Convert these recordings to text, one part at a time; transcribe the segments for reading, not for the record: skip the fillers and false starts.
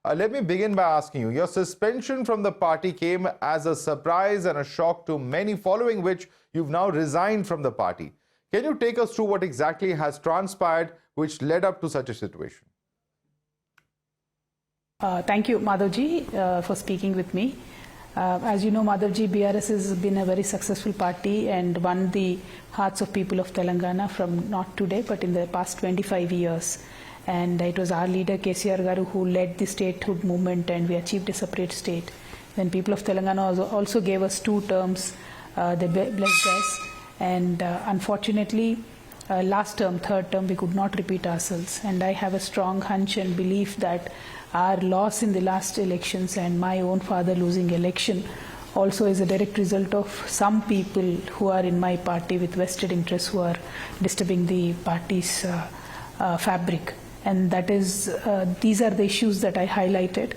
Let me begin by asking you, your suspension from the party came as a surprise and a shock to many, following which you've now resigned from the party. Can you take us through what exactly has transpired which led up to such a situation? Thank you, Madhavji, for speaking with me. As you know, Madhavji, BRS has been a very successful party and won the hearts of people of Telangana from not today, but in the past 25 years. And it was our leader, KCR Garu, who led the statehood movement, and we achieved a separate state. When people of Telangana also gave us 2 terms, they blessed us. And unfortunately, last term, 3rd term, we could not repeat ourselves. And I have a strong hunch and belief that our loss in the last elections and my own father losing election also is a direct result of some people who are in my party with vested interests who are disturbing the party's fabric. And that is, these are the issues that I highlighted.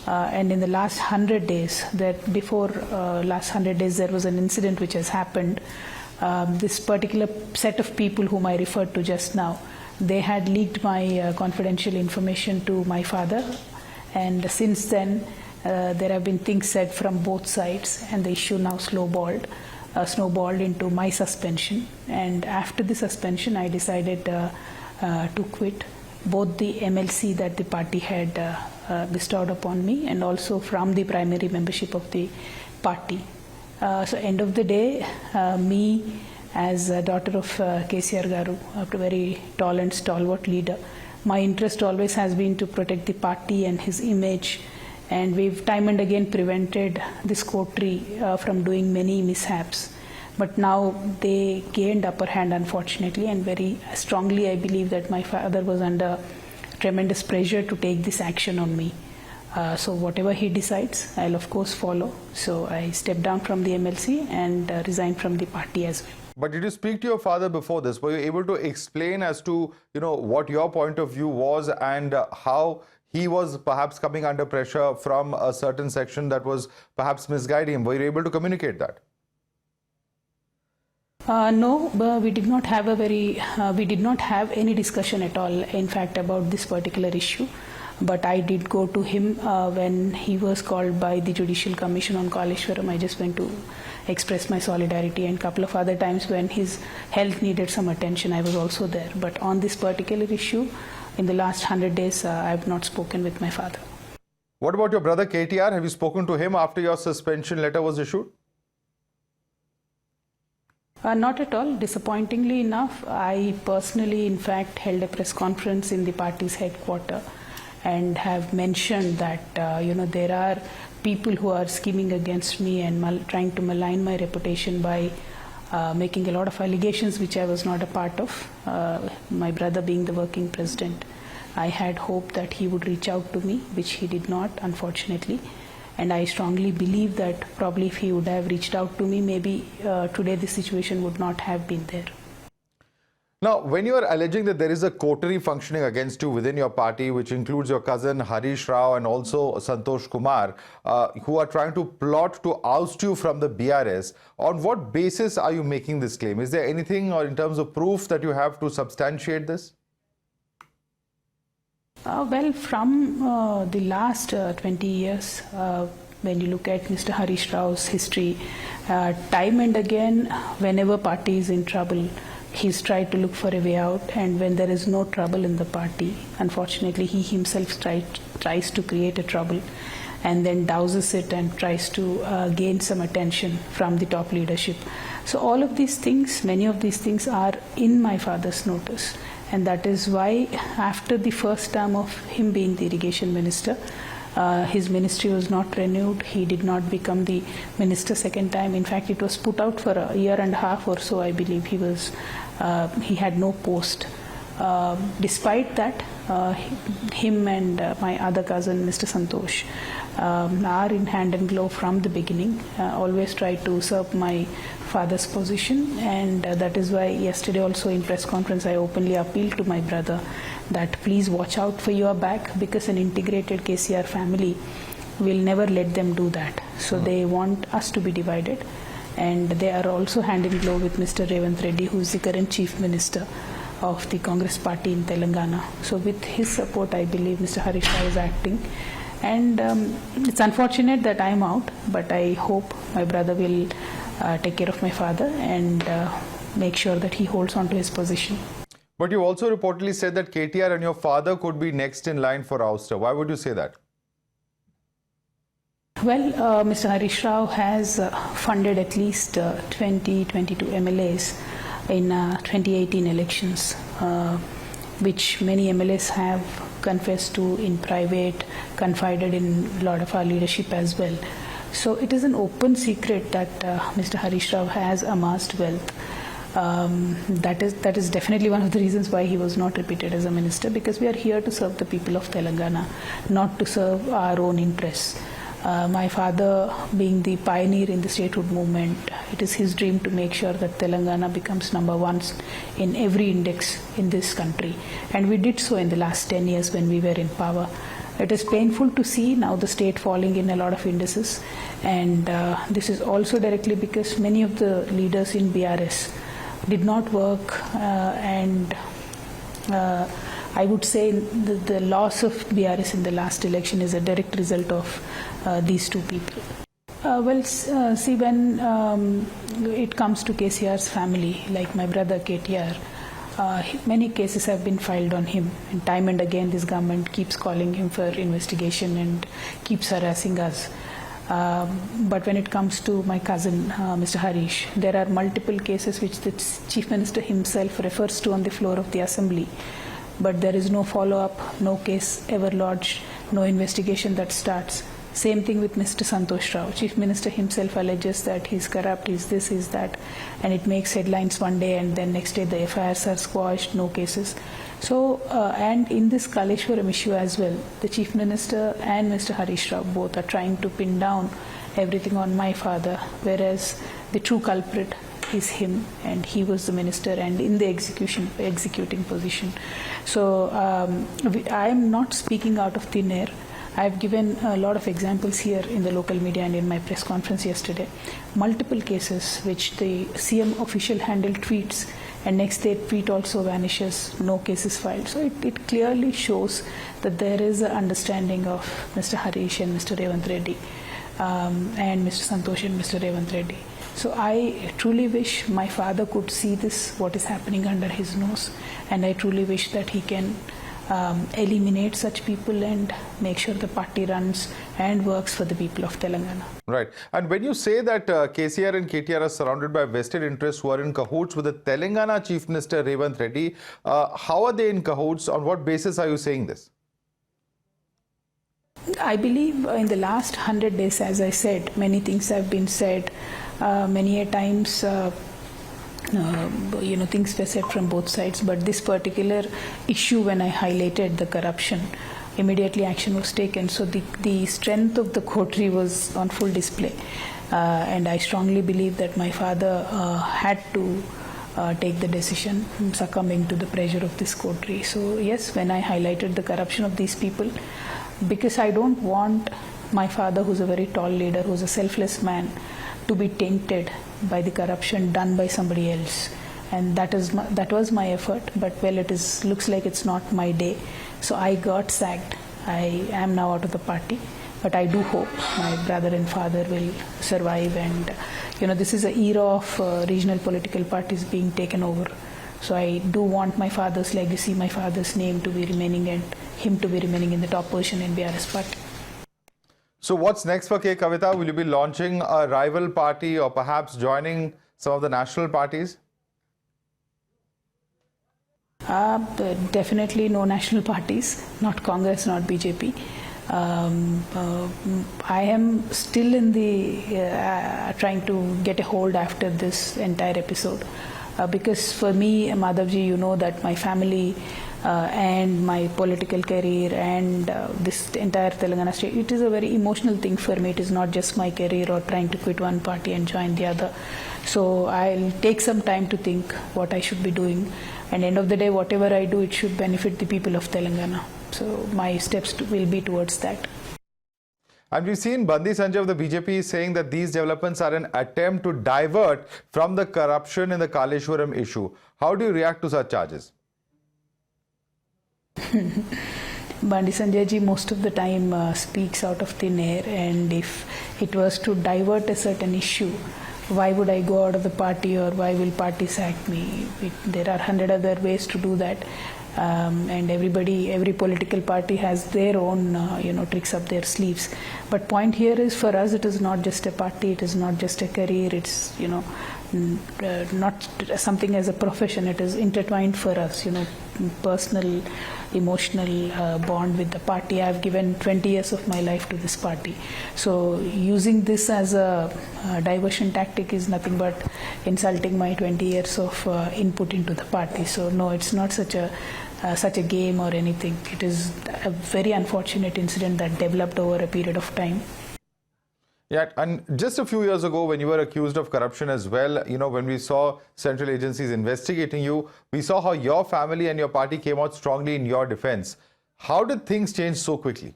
And in the last 100 days, before last 100 days, there was an incident which has happened. This particular set of people whom I referred to just now, they had leaked my confidential information to my father, and since then there have been things said from both sides, and the issue now snowballed into my suspension. And after the suspension, I decided to quit both the MLC that the party had bestowed upon me and also from the primary membership of the party. So end of the day, me as a daughter of KCR Garu, a very tall and stalwart leader, my interest always has been to protect the party and his image, and we've time and again prevented this coterie from doing many mishaps. But now they gained upper hand, unfortunately, and very strongly I believe that my father was under tremendous pressure to take this action on me. So whatever he decides, I'll of course follow. So I stepped down from the MLC and resigned from the party as well. But did you speak to your father before this? Were you able to explain as to, what your point of view was and how he was perhaps coming under pressure from a certain section that was perhaps misguiding him? Were you able to communicate that? No, we did not have any discussion at all, in fact, about this particular issue. But I did go to him when he was called by the Judicial Commission on Kaleshwaram. I just went to express my solidarity, and a couple of other times when his health needed some attention, I was also there. But on this particular issue, in the last 100 days, I have not spoken with my father. What about your brother KTR? Have you spoken to him after your suspension letter was issued? Not at all. Disappointingly enough, I personally, in fact, held a press conference in the party's headquarters and have mentioned that, there are people who are scheming against me and trying to malign my reputation by making a lot of allegations which I was not a part of, my brother being the working president. I had hoped that he would reach out to me, which he did not, unfortunately. And I strongly believe that probably if he would have reached out to me, maybe today the situation would not have been there. Now, when you are alleging that there is a coterie functioning against you within your party, which includes your cousin Harish Rao and also Santosh Kumar, who are trying to plot to oust you from the BRS, on what basis are you making this claim? Is there anything or in terms of proof that you have to substantiate this? Well, from the last 20 years, when you look at Mr. Harish Rao's history, time and again, whenever party is in trouble, he's tried to look for a way out, and when there is no trouble in the party, unfortunately, he himself tries to create a trouble and then douses it and tries to gain some attention from the top leadership. So all of these things, many of these things are in my father's notice. And that is why after the first term of him being the irrigation minister, his ministry was not renewed. He did not become the minister second time. In fact, it was put out for a year and a half or so, I believe. He had no post. Despite that, him and my other cousin, Mr. Santosh, are in hand and glove from the beginning, always tried to usurp my father's position, and that is why yesterday also in press conference I openly appealed to my brother that please watch out for your back, because an integrated KCR family will never let them do that. So they want us to be divided, and they are also hand in glove with Mr. Revanth Reddy, who is the current chief minister of the Congress party in Telangana. So with his support, I believe Mr. Harish Rao is acting, And it's unfortunate that I'm out, but I hope my brother will take care of my father and make sure that he holds on to his position. But you also reportedly said that KTR and your father could be next in line for ouster. Why would you say that? Well, Mr. Harish Rao has funded at least 22 MLAs in 2018 elections, which many MLAs have confessed to in private, confided in a lot of our leadership as well. So it is an open secret that Mr. Harish Rao has amassed wealth. That is definitely one of the reasons why he was not repeated as a minister, because we are here to serve the people of Telangana, not to serve our own interests. My father, being the pioneer in the statehood movement, it is his dream to make sure that Telangana becomes #1 in every index in this country. And we did so in the last 10 years when we were in power. It is painful to see now the state falling in a lot of indices. And this is also directly because many of the leaders in BRS did not work and I would say the loss of BRS in the last election is a direct result of these two people. See, when it comes to KCR's family, like my brother KTR, many cases have been filed on him, and time and again this government keeps calling him for investigation and keeps harassing us. But when it comes to my cousin, Mr. Harish, there are multiple cases which the Chief Minister himself refers to on the floor of the Assembly. But there is no follow-up, no case ever lodged, no investigation that starts. Same thing with Mr. Santosh Rao. Chief Minister himself alleges that he's corrupt, he's this, he's that, and it makes headlines one day and then next day the FIRs are squashed, no cases. So, and in this Kaleshwaram issue as well, the Chief Minister and Mr. Harish Rao both are trying to pin down everything on my father, whereas the true culprit is him, and he was the minister and in the executing position. So I am not speaking out of thin air. I have given a lot of examples here in the local media and in my press conference yesterday. Multiple cases which the CM official handled tweets and next day tweet also vanishes, no cases filed. So it clearly shows that there is an understanding of Mr. Harish and Mr. Revanth Reddy and Mr. Santosh and Mr. Revanth Reddy. So I truly wish my father could see this, what is happening under his nose, and I truly wish that he can eliminate such people and make sure the party runs and works for the people of Telangana. Right. And when you say that KCR and KTR are surrounded by vested interests who are in cahoots with the Telangana Chief Minister Revanth Reddy, how are they in cahoots? On what basis are you saying this? I believe in the last 100 days, as I said, many things have been said. Many a times, things were said from both sides. But this particular issue, when I highlighted the corruption, immediately action was taken. So the strength of the coterie was on full display. And I strongly believe that my father had to take the decision, succumbing to the pressure of this coterie. So yes, when I highlighted the corruption of these people, because I don't want my father, who's a very tall leader, who's a selfless man, to be tainted by the corruption done by somebody else. And that was my effort, but well, looks like it's not my day. So I got sacked. I am now out of the party, but I do hope my brother and father will survive. And this is an era of regional political parties being taken over. So I do want my father's legacy, my father's name to be remaining, and him to be remaining in the top position in BRS party. So what's next for K Kavitha? Will you be launching a rival party or perhaps joining some of the national parties? Definitely no national parties, not Congress, not BJP. I am still in the trying to get a hold after this entire episode. Because for me, Madhavji, you know that my family and my political career and this entire Telangana state, it is a very emotional thing for me. It is not just my career or trying to quit one party and join the other. So I'll take some time to think what I should be doing. And end of the day, whatever I do, it should benefit the people of Telangana. So my steps will be towards that. And we've seen Bandi Sanjay of the BJP saying that these developments are an attempt to divert from the corruption in the Kaleshwaram issue. How do you react to such charges? Bandi Sanjay ji most of the time speaks out of thin air, and if it was to divert a certain issue, why would I go out of the party, or why will party sack me? There are 100 other ways to do that. And every political party has their own tricks up their sleeves. But point here is, for us it is not just a party, it is not just a career, it's not something as a profession. It is intertwined for us, personal, emotional bond with the party. I have given 20 years of my life to this party, so using this as a diversion tactic is nothing but insulting my 20 years of input into the party. So no, it's not such a game or anything. It is a very unfortunate incident that developed over a period of time. Yeah, and just a few years ago when you were accused of corruption as well, when we saw central agencies investigating you, we saw how your family and your party came out strongly in your defense. How did things change so quickly?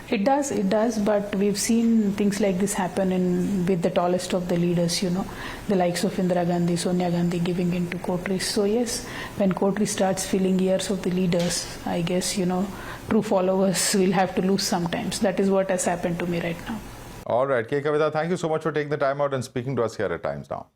It does, but we've seen things like this happen with the tallest of the leaders, the likes of Indira Gandhi, Sonia Gandhi giving in to coteries. So yes, when coterie starts filling ears of the leaders, I guess, true followers will have to lose sometimes. That is what has happened to me right now. All right, K Kavitha, thank you so much for taking the time out and speaking to us here at Times Now.